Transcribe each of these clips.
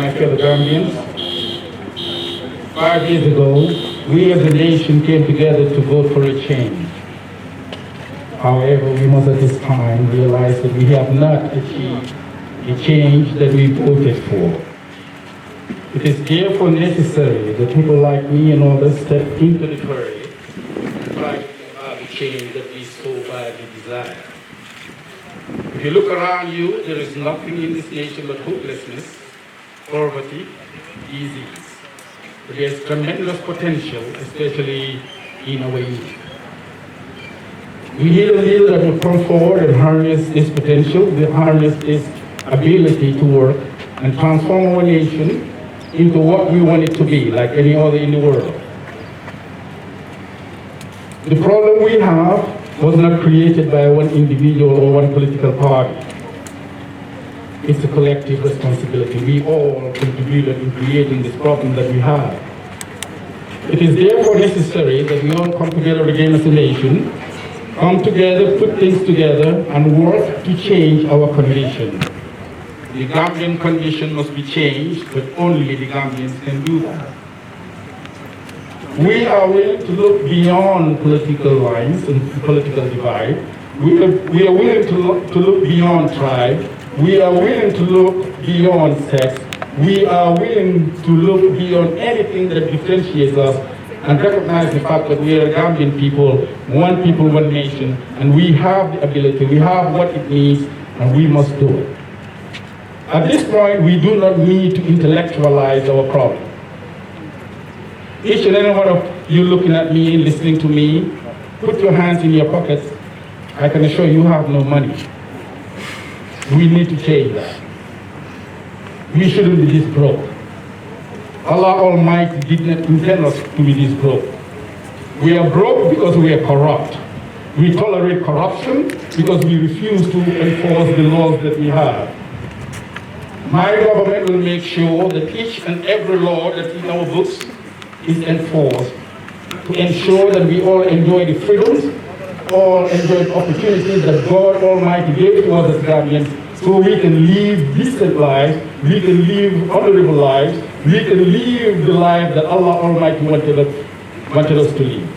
my fellow Gambians. 5 years ago, we as a nation came together to vote for a change. However, we must at this time realize that we have not achieved the change that we voted for. It is therefore necessary that people like me and others step into the fray and try to have the change that we so badly desire. If you look around you, there is nothing in this nation but hopelessness, poverty, disease. There's tremendous potential, especially in our youth. We need a leader that will come forward and harness this potential, harness this ability to work and transform our nation into what we want it to be, like any other in the world. The problem we have was not created by one individual or one political party. It's a collective responsibility. We all contributed in creating this problem that we have. It is therefore necessary that we all come together again as a nation, come together, put things together, and work to change our condition. The Gambian condition must be changed, but only the Gambians can do that. We are willing to look beyond political lines and political divide. We are willing to look beyond tribe. We are willing to look beyond sex. We are willing to look beyond anything that differentiates us and recognize the fact that we are Gambian people, one nation, and we have the ability, we have what it needs, and we must do it. At this point, we do not need to intellectualize our problem. Each and every one of you looking at me and listening to me, put your hands in your pockets. I can assure you have no money. We need to change that. We shouldn't be this broke. Allah Almighty did not intend us to be this broke. We are broke because we are corrupt. We tolerate corruption because we refuse to enforce the laws that we have. My government will make sure that each and every law that's in our books is enforced to ensure that we all enjoy the freedoms, all enjoy the opportunities that God Almighty gave to us as Gambians, so we can live decent lives, we can live honorable lives, we can live the life that Allah Almighty wanted us to live.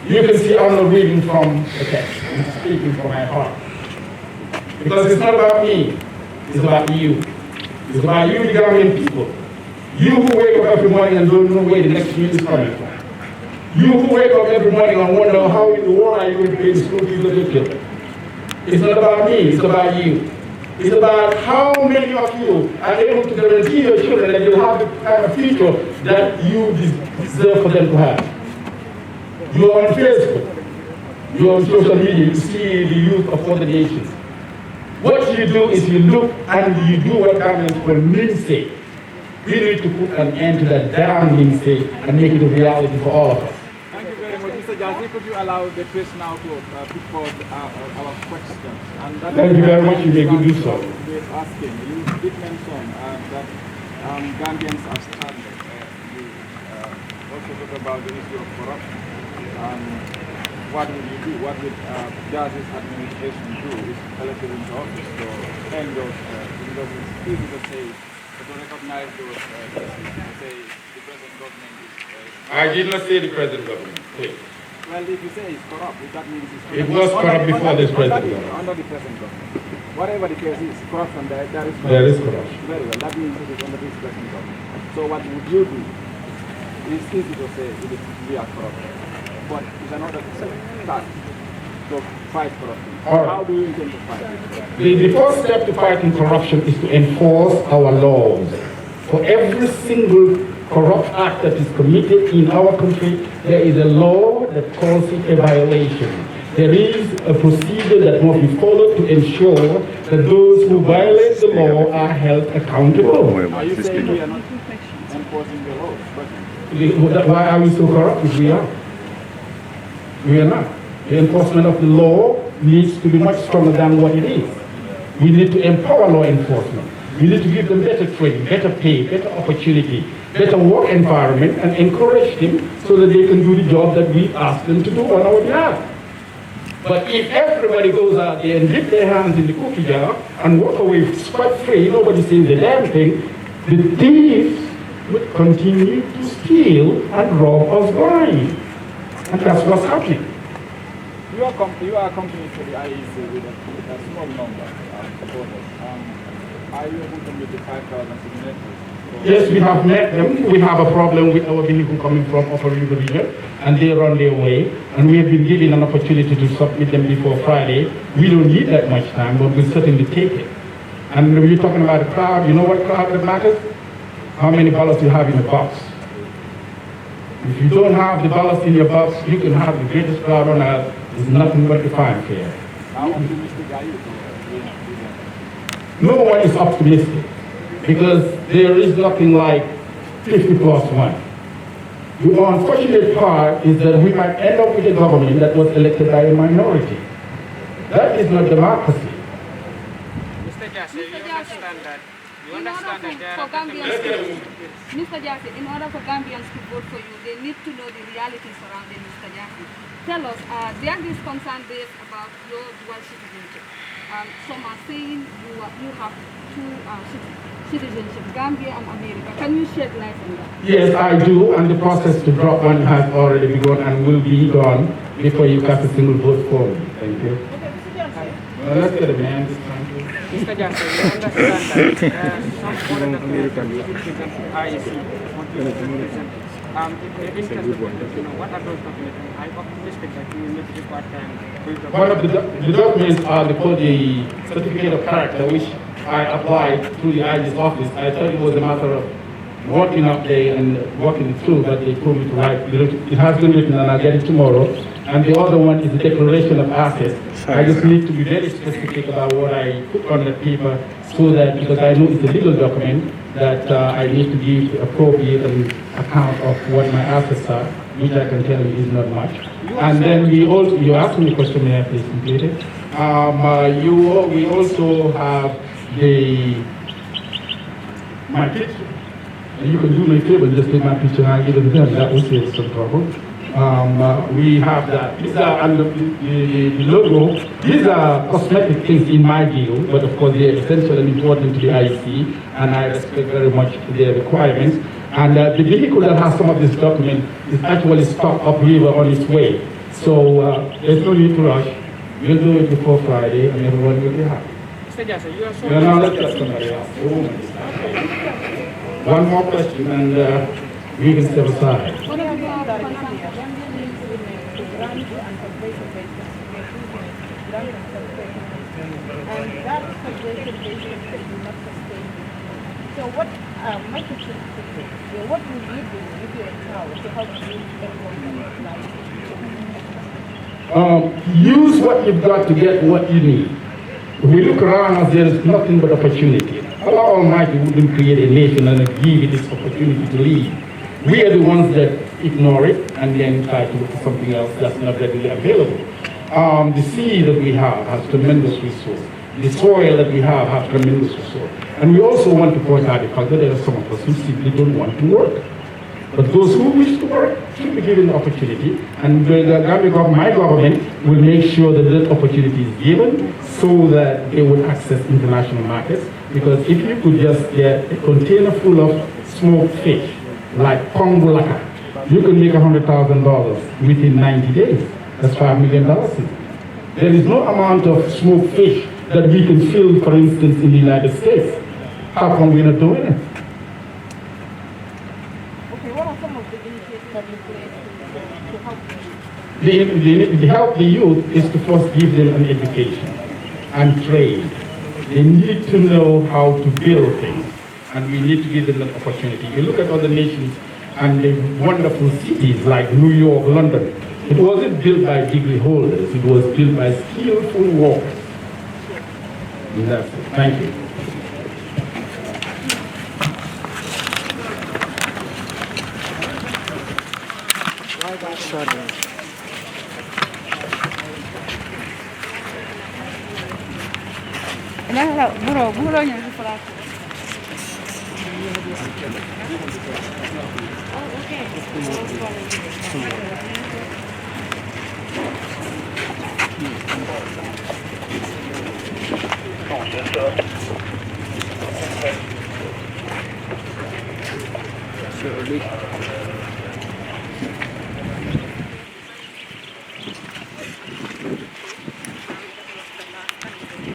You can see I'm not reading from the text, I'm speaking from my heart. Because it's not about me, it's about you. It's about you, the Gambian people. You who wake up every morning and don't know where the next meal is coming from. You who wake up every morning and wonder how in the world are you going to pay the school fees of your children. It's not about me, it's about you. It's about how many of you are able to guarantee your children that you'll have the kind of future that you deserve for them to have. You're on Facebook, you're on social media, you see the youth of other nations. What you do is you look and you do what Gambians call namesake. We need to put an end to that damn namesake and make it a reality for all of us. Thank you very much. Mr. Jassey, could you allow the press now to put forward our questions? And thank you very much. You may do so. Asking. You did mention that Gambians have started. You also talk about the issue of corruption. What will you do? What will Jassey's administration do if elected into office to end those? Because it's easy to say, to recognize those, to say the present government is... I did not say the present government, please. Well, if you say it's corrupt, that means it's corrupt. It was corrupt before this present government. Under the present government. Whatever the case is, corruption, there is corruption. There is corruption. Very well, that means it is under this present government. So what would you do? It's easy to say we are corrupt. But it's another start to fight corruption. Right. How do you intend to fight it? The first step to fighting corruption is to enforce our laws. For every single corrupt act that is committed in our country, there is a law that calls it a violation. There is a procedure that must be followed to ensure that those who violate the law are held accountable. Are you saying we are not enforcing the laws? Why are we so corrupt if we are? We are not. The enforcement of the law needs to be much stronger than what it is. We need to empower law enforcement. We need to give them better training, better pay, better opportunity, better work environment, and encourage them so that they can do the job that we ask them to do on our behalf. But if everybody goes out there and dip their hands in the cookie jar and walk away scot-free, nobody's saying the damn thing, the thieves would continue to steal and rob us blind. And that's what's happening. You are accompanied to the IEC with a small number of supporters. Are you able to meet the 5,000 signatures? Yes, we have met them. We have a problem with our vehicle coming from Upper River region, and they are on their way. And we have been given an opportunity to submit them before Friday. We don't need that much time, but we'll certainly take it. And when you're talking about a crowd, you know what crowd that matters? How many ballots you have in the box. If you don't have the ballots in your box, you can have the greatest crowd on earth. There's nothing but to find here. How optimistic are you? No one is optimistic, because there is nothing like 50 plus 1. The unfortunate part is that we might end up with a government that was elected by a minority. That is not democracy. Mr. Jassey, you understand that? You understand that there are Mr. Jassey, in order for Gambians to vote for you, they need to know the reality surrounding Mr. Jassey. Tell us, there is concern based about your dual citizenship. Some are saying you have two citizenship, Gambia and America. Can you shed light on that? Yes, I do, and the process to drop one has already begun and will be done before you cast a single vote for me. Thank you. Let's get a man this time. Mr. Jassey, you understand that some other documents what are those documents? I'm optimistic that you will make it part-time. One of the documents are the certificate of character, which I applied through the IG's office. I thought it was a matter of working up there and working it through, but they told me to write. It has been written and I'll get it tomorrow. And the other one is the declaration of assets. I just need to be very specific about what I put on the paper, so that, because I know it's a legal document, that I need to give appropriate account of what my assets are, which I can tell you is not much. And then we also, you asked me a question, may I please complete it? We also have my picture. And you can do me a favor, just take my picture and I'll give it to them. That will save some trouble. We have that. These are under the logo. These are cosmetic things in my view, but of course they are essential and important to the IEC, and I respect very much their requirements. And the vehicle that has some of this document is actually stopped upriver on its way. So there's no need to rush. We'll do it before Friday, and everyone will be happy. Mr. Jassey, you are so... Now let's get somebody else. A woman this time. One more question, and we can step aside. What about Gambian needs women to grant and conservation basis? And that conservation basis will not sustain. So what my question is, what will you do if you're in power to help you everyone's life? Use what you've got to get what you need. If we look around us, there is nothing but opportunity. Allah Almighty wouldn't create a nation and give it this opportunity to lead. We are the ones that ignore it and then try to look for something else that's not readily available. The sea that we have has tremendous resource. The soil that we have has tremendous resource. And we also want to point out the fact that there are some of us who simply don't want to work. But those who wish to work should be given the opportunity, and the Gambia government, my government, will make sure that that opportunity is given so that they will access international markets. Because if you could just get a container full of smoked fish, like pongolaka, you can make $100,000 within 90 days. That's $5 million. There is no amount of smoked fish that we can fill, for instance, in the United States. How come we're not doing it? The help the youth is to first give them an education and trade. They need to know how to build things, and we need to give them an opportunity. You look at other nations and the wonderful cities like New York, London. It wasn't built by degree holders, it was built by skillful workers. And that's it. Thank you. Surely.